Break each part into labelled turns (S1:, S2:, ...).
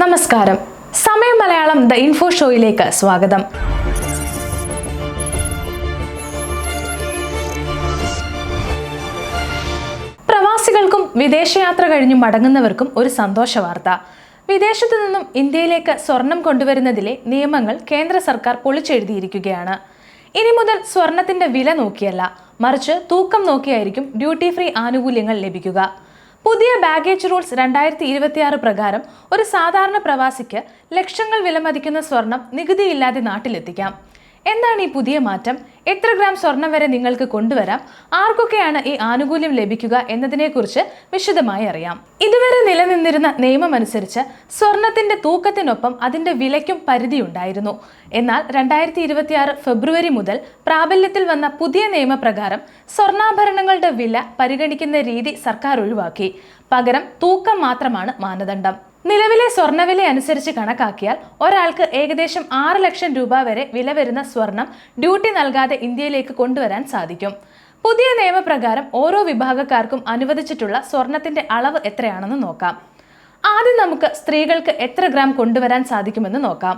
S1: നമസ്കാരം. സമയം Malayalam the info ഷോയിലേക്ക് സ്വാഗതം. പ്രവാസികൾക്കും വിദേശയാത്ര കഴിഞ്ഞു മടങ്ങുന്നവർക്കും ഒരു സന്തോഷ വാർത്ത. വിദേശത്തു നിന്നും ഇന്ത്യയിലേക്ക് സ്വർണം കൊണ്ടുവരുന്നതിലെ നിയമങ്ങൾ കേന്ദ്ര സർക്കാർ പൊളിച്ചെഴുതിയിരിക്കുകയാണ്. ഇനി മുതൽ സ്വർണത്തിന്റെ വില നോക്കിയല്ല, മറിച്ച് തൂക്കം നോക്കിയായിരിക്കും ഡ്യൂട്ടി ഫ്രീ ആനുകൂല്യങ്ങൾ ലഭിക്കുക. പുതിയ ബാഗേജ് റൂൾസ് 2026 പ്രകാരം ഒരു സാധാരണ പ്രവാസിക്ക് ലക്ഷങ്ങൾ വിലമതിക്കുന്ന സ്വർണം നികുതിയില്ലാതെ നാട്ടിലെത്തിക്കാം. എന്താണ് ഈ പുതിയ മാറ്റം? എത്ര ഗ്രാം സ്വർണം വരെ നിങ്ങൾക്ക് കൊണ്ടുവരാം? ആർക്കൊക്കെയാണ് ഈ ആനുകൂല്യം ലഭിക്കുക എന്നതിനെക്കുറിച്ച് വിശദമായി അറിയാം. ഇതുവരെ നിലനിന്നിരുന്ന നിയമമനുസരിച്ച് സ്വർണത്തിന്റെ തൂക്കത്തിനൊപ്പം അതിന്റെ വിലയ്ക്കും പരിധിയുണ്ടായിരുന്നു. എന്നാൽ 2026 ഫെബ്രുവരി മുതൽ പ്രാബല്യത്തിൽ വന്ന പുതിയ നിയമപ്രകാരം സ്വർണ്ണാഭരണങ്ങളുടെ വില പരിഗണിക്കുന്ന രീതി സർക്കാർ ഒഴിവാക്കി. പകരം തൂക്കം മാത്രമാണ് മാനദണ്ഡം. നിലവിലെ സ്വർണ്ണവില അനുസരിച്ച് കണക്കാക്കിയാൽ ഒരാൾക്ക് ഏകദേശം 6 ലക്ഷം രൂപ വരെ വില വരുന്ന സ്വർണം ഡ്യൂട്ടി നൽകാതെ ഇന്ത്യയിലേക്ക് കൊണ്ടുവരാൻ സാധിക്കും. പുതിയ നിയമപ്രകാരം ഓരോ വിഭാഗക്കാർക്കും അനുവദിച്ചിട്ടുള്ള സ്വർണത്തിന്റെ അളവ് എത്രയാണെന്ന് നോക്കാം. ആദ്യം നമുക്ക് സ്ത്രീകൾക്ക് എത്ര ഗ്രാം കൊണ്ടുവരാൻ സാധിക്കുമെന്ന് നോക്കാം.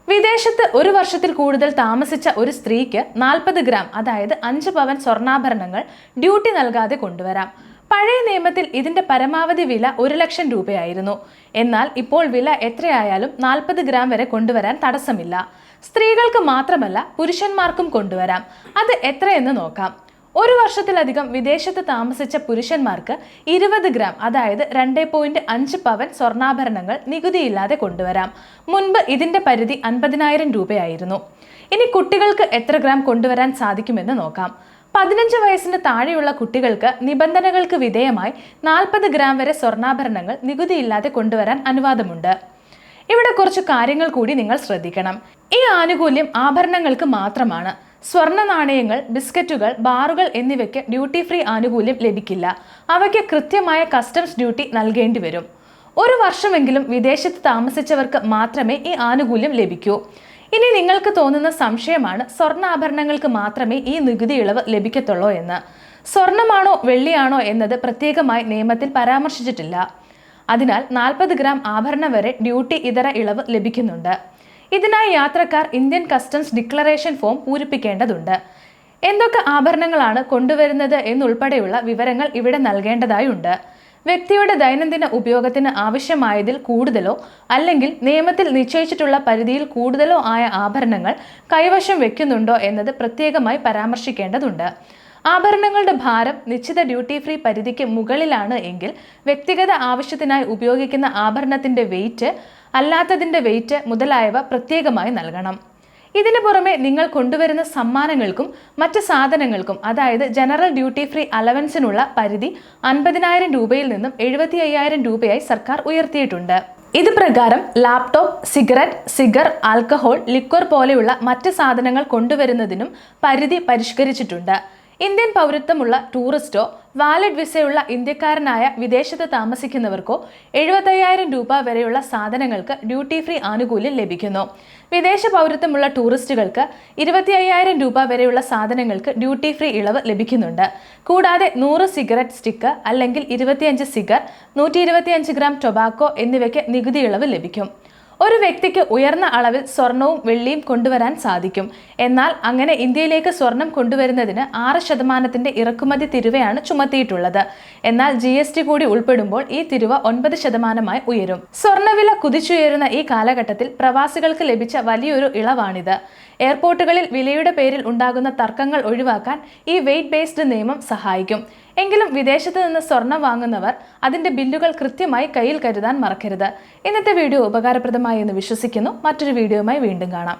S1: വിദേശത്ത് ഒരു വർഷത്തിൽ കൂടുതൽ താമസിച്ച ഒരു സ്ത്രീക്ക് 40 ഗ്രാം, അതായത് 5 പവൻ സ്വർണ്ണാഭരണങ്ങൾ ഡ്യൂട്ടി നൽകാതെ കൊണ്ടുവരാം. പഴയ നിയമത്തിൽ ഇതിന്റെ പരമാവധി വില 1 ലക്ഷം രൂപയായിരുന്നു. എന്നാൽ ഇപ്പോൾ വില എത്രയായാലും 40 ഗ്രാം വരെ കൊണ്ടുവരാൻ തടസ്സമില്ല. സ്ത്രീകൾക്ക് മാത്രമല്ല, പുരുഷന്മാർക്കും കൊണ്ടുവരാം. അത് എത്രയെന്ന് നോക്കാം. ഒരു വർഷത്തിലധികം വിദേശത്ത് താമസിച്ച പുരുഷന്മാർക്ക് 20 ഗ്രാം, അതായത് 2.5 പവൻ സ്വർണ്ണാഭരണങ്ങൾ നികുതിയില്ലാതെ കൊണ്ടുവരാം. മുൻപ് ഇതിന്റെ പരിധി 50,000 രൂപയായിരുന്നു. ഇനി കുട്ടികൾക്ക് എത്ര ഗ്രാം കൊണ്ടുവരാൻ സാധിക്കുമെന്ന് നോക്കാം. 15 വയസ്സിന് താഴെയുള്ള കുട്ടികൾക്ക് നിബന്ധനകൾക്ക് വിധേയമായി 40 ഗ്രാം വരെ സ്വർണ്ണാഭരണങ്ങൾ നികുതിയില്ലാതെ കൊണ്ടുവരാൻ അനുവാദമുണ്ട്. ഇവിടെ കുറച്ച് കാര്യങ്ങൾ കൂടി നിങ്ങൾ ശ്രദ്ധിക്കണം. ഈ ആനുകൂല്യം ആഭരണങ്ങൾക്ക് മാത്രമാണ്. സ്വർണ്ണ നാണയങ്ങൾ, ബിസ്ക്കറ്റുകൾ, ബാറുകൾ എന്നിവയ്ക്ക് ഡ്യൂട്ടി ഫ്രീ ആനുകൂല്യം ലഭിക്കില്ല. അവയ്ക്ക് കൃത്യമായ കസ്റ്റംസ് ഡ്യൂട്ടി നൽകേണ്ടി വരും. ഒരു വർഷമെങ്കിലും വിദേശത്ത് താമസിച്ചവർക്ക് മാത്രമേ ഈ ആനുകൂല്യം ലഭിക്കൂ. ഇനി നിങ്ങൾക്ക് തോന്നുന്ന സംശയമാണ്, സ്വർണ്ണാഭരണങ്ങൾക്ക് മാത്രമേ ഈ നികുതി ഇളവ് ലഭിക്കത്തുള്ളൂ എന്ന്. സ്വർണമാണോ വെള്ളിയാണോ എന്നത് പ്രത്യേകമായി നിയമത്തിൽ പരാമർശിച്ചിട്ടില്ല. അതിനാൽ 40 ഗ്രാം ആഭരണം വരെ ഡ്യൂട്ടി ഇതര ഇളവ് ലഭിക്കുന്നുണ്ട്. ഇതിനായി യാത്രക്കാർ ഇന്ത്യൻ കസ്റ്റംസ് ഡിക്ലറേഷൻ ഫോം പൂരിപ്പിക്കേണ്ടതുണ്ട്. എന്തൊക്കെ ആഭരണങ്ങളാണ് കൊണ്ടുവരുന്നത് എന്നുൾപ്പെടെയുള്ള വിവരങ്ങൾ ഇവിടെ നൽകേണ്ടതായുണ്ട്. വ്യക്തിയുടെ ദൈനംദിന ഉപയോഗത്തിന് ആവശ്യമായതിൽ കൂടുതലോ അല്ലെങ്കിൽ നിയമത്തിൽ നിശ്ചയിച്ചിട്ടുള്ള പരിധിയിൽ കൂടുതലോ ആയ ആഭരണങ്ങൾ കൈവശം വെക്കുന്നുണ്ടോ എന്നത് പ്രത്യേകമായി പരാമർശിക്കേണ്ടതുണ്ട്. ആഭരണങ്ങളുടെ ഭാരം നിശ്ചിത ഡ്യൂട്ടി ഫ്രീ പരിധിക്ക് മുകളിലാണ് എങ്കിൽ വ്യക്തിഗത ആവശ്യത്തിനായി ഉപയോഗിക്കുന്ന ആഭരണത്തിന്റെ വെയിറ്റ്, അല്ലാത്തതിന്റെ വെയിറ്റ് മുതലായവ പ്രത്യേകമായി നൽകണം. ഇതിനു പുറമെ നിങ്ങൾ കൊണ്ടുവരുന്ന സമ്മാനങ്ങൾക്കും മറ്റ് സാധനങ്ങൾക്കും, അതായത് ജനറൽ ഡ്യൂട്ടി ഫ്രീ അലവൻസിനുള്ള പരിധി 50,000 രൂപയിൽ നിന്നും 75,000 രൂപയായി സർക്കാർ ഉയർത്തിയിട്ടുണ്ട്. ഇത് പ്രകാരം ലാപ്ടോപ്പ്, സിഗർ, ആൽക്കഹോൾ, ലിക്വർ പോലെയുള്ള മറ്റ് സാധനങ്ങൾ കൊണ്ടുവരുന്നതിനും പരിധി പരിഷ്കരിച്ചിട്ടുണ്ട്. ഇന്ത്യൻ പൗരത്വമുള്ള ടൂറിസ്റ്റോ വാലിഡ് വിസയുള്ള ഇന്ത്യക്കാരനായ വിദേശത്ത് താമസിക്കുന്നവർക്കോ 75,000 രൂപ വരെയുള്ള സാധനങ്ങൾക്ക് ഡ്യൂട്ടി ഫ്രീ ആനുകൂല്യം ലഭിക്കുന്നു. വിദേശ പൗരത്വമുള്ള ടൂറിസ്റ്റുകൾക്ക് 25,000 രൂപ വരെയുള്ള സാധനങ്ങൾക്ക് ഡ്യൂട്ടി ഫ്രീ ഇളവ് ലഭിക്കുന്നുണ്ട്. കൂടാതെ 100 സിഗരറ്റ് സ്റ്റിക്ക് അല്ലെങ്കിൽ 25 സിഗർ, 125 ഗ്രാം ടൊബാക്കോ എന്നിവയ്ക്ക് നികുതി ഇളവ് ലഭിക്കും. ഒരു വ്യക്തിക്ക് ഉയർന്ന അളവിൽ സ്വർണവും വെള്ളിയും കൊണ്ടുവരാൻ സാധിക്കും. എന്നാൽ അങ്ങനെ ഇന്ത്യയിലേക്ക് സ്വർണം കൊണ്ടുവരുന്നതിന് 6% ഇറക്കുമതി തിരുവയാണ് ചുമത്തിയിട്ടുള്ളത്. എന്നാൽ GST കൂടി ഉൾപ്പെടുമ്പോൾ ഈ തിരുവ 9% ഉയരും. സ്വർണ്ണവില കുതിച്ചുയരുന്ന ഈ കാലഘട്ടത്തിൽ പ്രവാസികൾക്ക് ലഭിച്ച വലിയൊരു ഇളവാണിത്. എയർപോർട്ടുകളിൽ വിലയുടെ പേരിൽ ഉണ്ടാകുന്ന തർക്കങ്ങൾ ഒഴിവാക്കാൻ ഈ വെയിറ്റ് ബേസ്ഡ് നിയമം സഹായിക്കും. എങ്കിലും വിദേശത്ത് നിന്ന് സ്വർണം വാങ്ങുന്നവർ അതിന്റെ ബില്ലുകൾ കൃത്യമായി കയ്യിൽ കരുതാൻ മറക്കരുത്. ഇന്നത്തെ വീഡിയോ ഉപകാരപ്രദമായി എന്ന് വിശ്വസിക്കുന്നു. മറ്റൊരു വീഡിയോയുമായി വീണ്ടും കാണാം.